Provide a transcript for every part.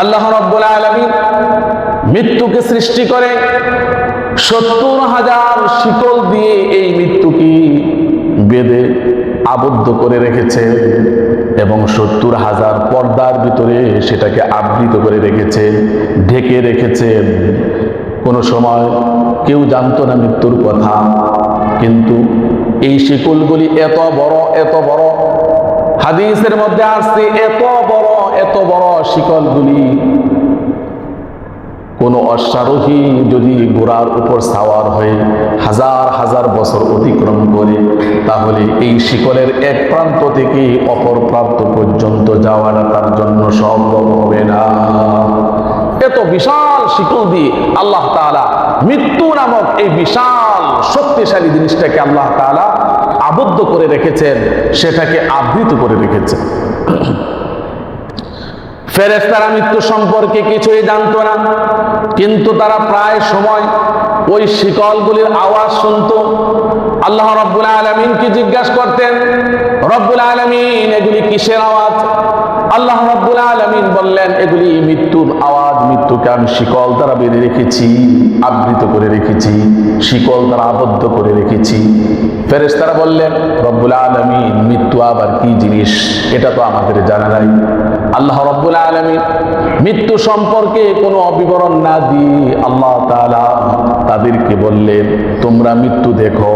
আল্লাহ রাব্বুল আলামিন মৃত্যুকে সৃষ্টি করে 70,000 শিকল দিয়ে এই মৃত্যুকে বেঁধে আবদ্ধ করে রেখেছে এবং 70,000 পর্দার ভিতরে সেটাকে আবৃত করে রেখেছে, ঢেকে রেখেছে। কোনো সময় কেউ জানতো না মৃত্যুর কথা, কিন্তু এই শিকলগুলি এত বড় হাদিসের মধ্যে আসছে, এত বড় শিকলগুলি কোনো অশ্বারোহী যদি ঘোড়ার উপর সাওয়ার হয়ে হাজার বছর অতিক্রম করে, তাহলে এই শিকলের এক প্রান্ত থেকে অপর প্রান্ত পর্যন্ত যাওয়াটা তার জন্য সম্ভব হবে না। এত বিশাল শিকল দিয়ে আল্লাহ তাআলা মৃত্যু নামক এই বিশাল শক্তিশালী জিনিসটাকে আল্লাহ তাআলা আবদ্ধ করে রেখেছেন, সেটাকে আবৃত করে রেখেছেন। ফেরেশতারা মৃত্যু সম্পর্কে কিছুই জানতো না, কিন্তু তারা প্রায় সময় ওই শিকলগুলির আওয়াজ শুনতো। আল্লাহ রাব্বুল আলামিনকে জিজ্ঞাসা করতেন, রব্বুল আলামিন এগুলি কিসের আওয়াজ? আল্লাহ রাব্বুল আলামিন বললেন, এগুলি মৃত্যুর আওয়াজ। মৃত্যুকে আমি শিকল দ্বারা বেঁধে রেখেছি, আবৃত করে রেখেছি, শিকল দ্বারা আবদ্ধ করে রেখেছি। ফেরেশতারা বললেন, রব্বুল আলামিন মৃত্যু আবার কি জিনিস? এটা তো আমাদের জানা নাই। আল্লাহ রাব্বুল আলামিন মৃত্যু সম্পর্কে কোনো বিবরণ না দিয়ে আল্লাহ তাআলা তাদেরকে বললেন, তোমরা মৃত্যু দেখো,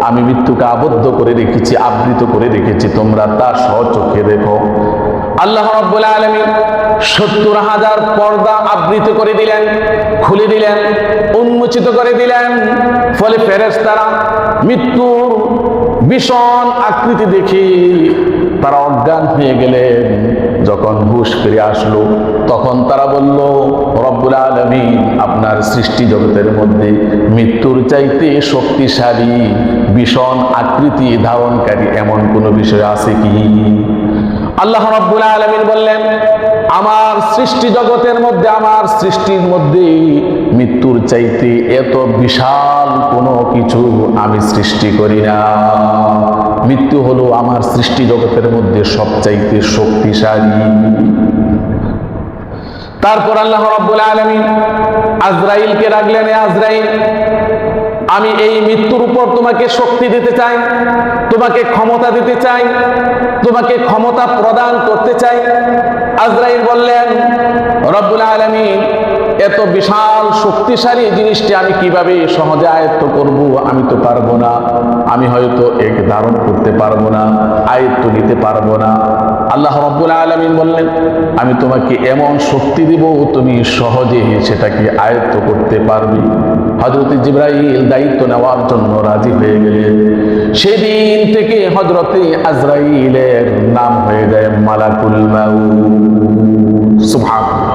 আমি মৃত্যুকে আবদ্ধ করে রেখেছি, আবৃত করে রেখেছি, তোমরা তা স্বচক্ষে দেখো। আল্লাহ রাব্বুল আলামিন 70,000 পর্দা আবৃত করে দিলেন, খুলে দিলেন, উন্মোচিত করে দিলেন। ফলে ফেরেশতারা মৃত্যুর ভীষণ আকৃতি দেখে তারা অজ্ঞান হয়ে গেলেন। যখন হুঁশ ফিরে আসলো, তখন তারা বলল, রব্বুল আলামিন আপনার সৃষ্টি জগতের মধ্যে মৃত্যুর চাইতে শক্তিশালী ভীষণ আকৃতি ধারণকারী এমন কোন বিষয় আছে কি? আল্লাহ রাব্বুল আলামিন বললেন, আমার সৃষ্টি জগতের মধ্যে, আমার সৃষ্টির মধ্যে মৃত্যুর চাইতে এত বিশাল কোনো কিছু আমি সৃষ্টি করি না। মৃত্যু হলো আমার সৃষ্টি জগতের মধ্যে সবচাইতে শক্তিশালী। তারপর আল্লাহ রাব্বুল আলামিন আজরাইলকে রাখলেন, আজরাইল আমি এই মৃত্যুর উপর তোমাকে শক্তি দিতে চাই, তোমাকে ক্ষমতা দিতে চাই, তোমাকে ক্ষমতা প্রদান করতে চাই। আজরাইল বললেন, রব্বুল আলামিন এত বিশাল শক্তিশালী জিনিসটি আমি কিভাবে সহজে আয়ত্ত করব? আমি তো পারবো না, আমি হয়তো এক ধারণ করতে পারবো না, আয়ত্ত নিতে পারবো না। আল্লাহ রাব্বুল আলামিন বললেন, আমি তোমাকে এমন শক্তি দিব তুমি সহজে সেটাকে আয়ত্ত করতে পারবে। হযরত জিবরাইল দায়িত্ব নেওয়ার জন্য রাজি হয়ে গেলেন। সেদিন থেকে হযরতে আজরাইলের নাম হয়ে যায় মালাকুল মাউত। সুবহানাল্লাহ।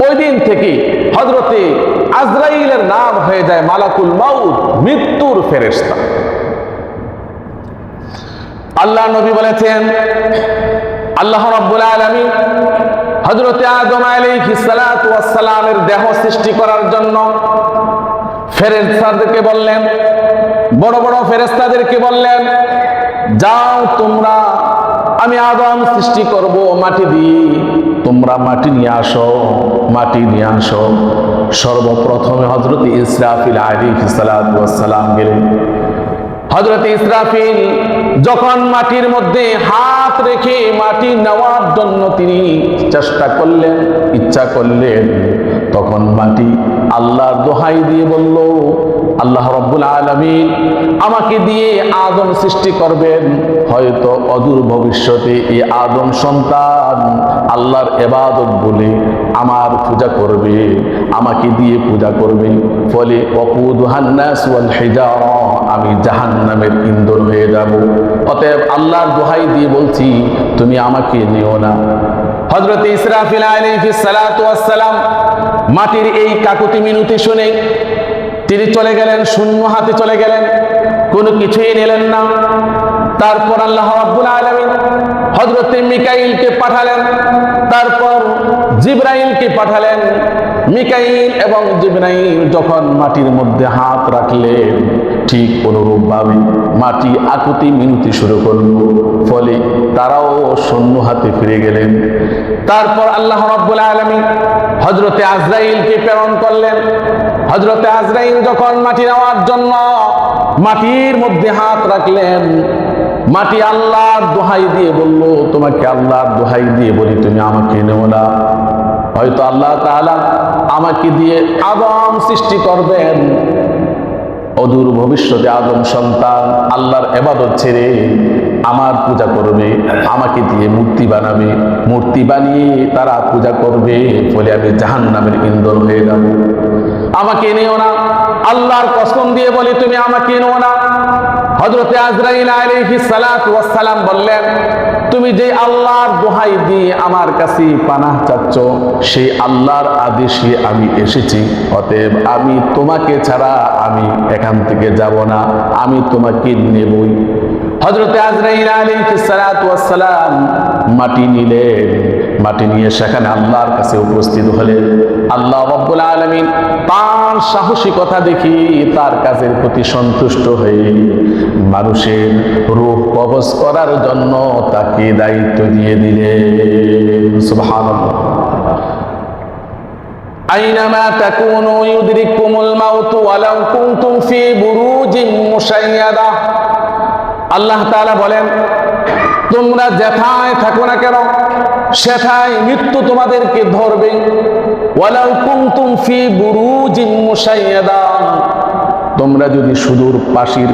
ওই দিন থেকে হযরতে আজরাইলের নাম হয়ে যায় মালাকুল মাউত, মৃত্যুর ফেরেশতা। আল্লাহ নবী বলেছেন, আল্লাহ রাব্বুল আলামিন হযরতে আদম আলাইহিস সালাতু ওয়াস সালামের দেহ সৃষ্টি করার জন্য ফেরেশতাদেরকে বললেন, বড় বড় ফেরেশতাদেরকে বললেন, যাও তোমরা, আমি আদম সৃষ্টি করব মাটি দিয়ে, তোমরা মাটি নিয়ে আসো, মাটি নিয়ে আসো। সর্বপ্রথমে হযরত ইসরাফিল আলাইহিস সালাতু ওয়াস সালাম গেলেন। হযরত ইসরাফিল যখন মাটির মধ্যে হাত রেখে মাটি নেওয়ার জন্য তিনি চেষ্টা করলেন, ইচ্ছা করলেন, তখন মাটি আল্লাহর দোহাই দিয়ে বলল, আল্লাহ রাব্বুল আলামিন আমাকে দিয়ে আদম সৃষ্টি করবেন, হয়তো অদূর ভবিষ্যতে এই আদম সন্তান আল্লাহর ইবাদত বলে আমার পূজা করবে, আমাকে দিয়ে পূজা করবে। ফলে ওয়াকুদুহান নাস ওয়াল হিজারা, আমি জাহান্নামের ইন্ধন হয়ে যাব। অতএব আল্লাহর দোহাই দিয়ে বলছি, তুমি আমাকে নিও না। হযরত ইসরাফিল আলাইহিস সালাতু ওয়াস সালাম মাটির এই কাকুতি মিনতি শুনে তিনি চলে গেলেন, শূন্য হাতে চলে গেলেন, কোনো কিছুই নিলেন না। তারপর আল্লাহ রাব্বুল আলামিন হযরত মিকাইলকে পাঠালেন, তারপর জিবরাইলকে পাঠালেন। মিকাইল এবং জিবরাইল যখন মাটির মধ্যে হাত রাখলেন, ঠিক অনুরূপভাবে মাটি আকুতি মিনতি শুরু করল। ফলে তারাও শূন্য হাতে ফিরে গেলেন। তারপর আল্লাহ রাব্বুল আলামিন হযরতে আজরাইলকে প্রেরণ করলেন। হযরতে আজরাইল যখন মাটি নেওয়ার জন্য মাটির মধ্যে হাত রাখলেন, মাটি আল্লাহর দোহাই দিয়ে বলল, তোমাকে আল্লাহর দোহাই দিয়ে বলি তুমি আমাকে নেও না। হয়তো আল্লাহ তাআলা আমাকে দিয়ে আদম সৃষ্টি করবেন, অদূর ভবিষ্যতে আদম সন্তান আল্লাহর ইবাদত ছেড়ে আমার পূজা করবে, আমাকে দিয়ে মূর্তি বানাবে, মূর্তি বানিয়ে তারা পূজা করবে, ফলে আমি জাহান্নামের ইন্ধন হয়ে যাব। আমাকে নিও না, আল্লাহর কসম দিয়ে বলি তুমি আমাকে নিও না। হযরতে আজরাইল আলাইহিস সালাতু ওয়াস সালাম বললেন, তুমি যে আল্লাহর দোহাই দিয়ে আমার কাছে পানাহ চাচ্ছ, সেই আল্লাহর আদেশে আমি এসেছি, অতএব আমি তোমাকে ছাড়া আমি এখান থেকে যাব না, আমি তোমাকে নেবই। হযরতে আজরাইল আলাইহিস সালাতু ওয়াস সালাম মাটি নিলেন, মাটি নিয়ে সেখানে আল্লাহর কাছে উপস্থিত হলেন। আল্লাহ রাব্বুল আলামিন তার সাহসিকতা দেখি তার কাজের প্রতি সন্তুষ্ট হয়ে মানুষের রূহ কবজ করার জন্য তাকে দায়িত্ব দিয়ে দিলেন। সুবহানাল্লাহ। আইনামা তাকুনু ইউদরিকুমুল মাউত ওয়ালাউ কুনতুম ফি বুরুজিন মুশাইয়াদা। আল্লাহ তাআলা বলেন, তোমরা যেথায় থাকো না কেন সেথায় মৃত্যু তোমাদেরকে ধরবে। ওয়ালাউ কুনতুম ফি বুরুজিন মুশাইয়াদা, তোমরা যদি সুদূর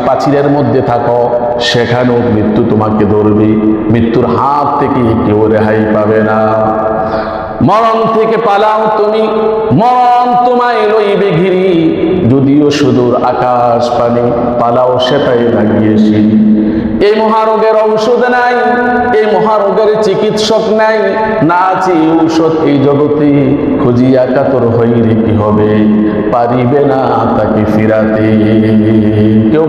প্রাচীরের মধ্যে থাকো সেখানেও মৃত্যু তোমাকে ধরবে, মৃত্যুর হাত থেকে কেউ রেহাই পাবে না। মরণ থেকে পালাও তুমি, মরণ তোমায় লইবে ঘিরি, যদিও সুদূর আকাশ পানে পালাও সেটাই লাগিয়েছি। এই মহারোগের ঔষধ নাই, এই মহারোগের চিকিৎসক নাই, না আছে ঔষধ এই জগতে, খুঁজিয়া কাতর হইলে কি হবে, পারিবে না তাকে ফিরাতে কেউ।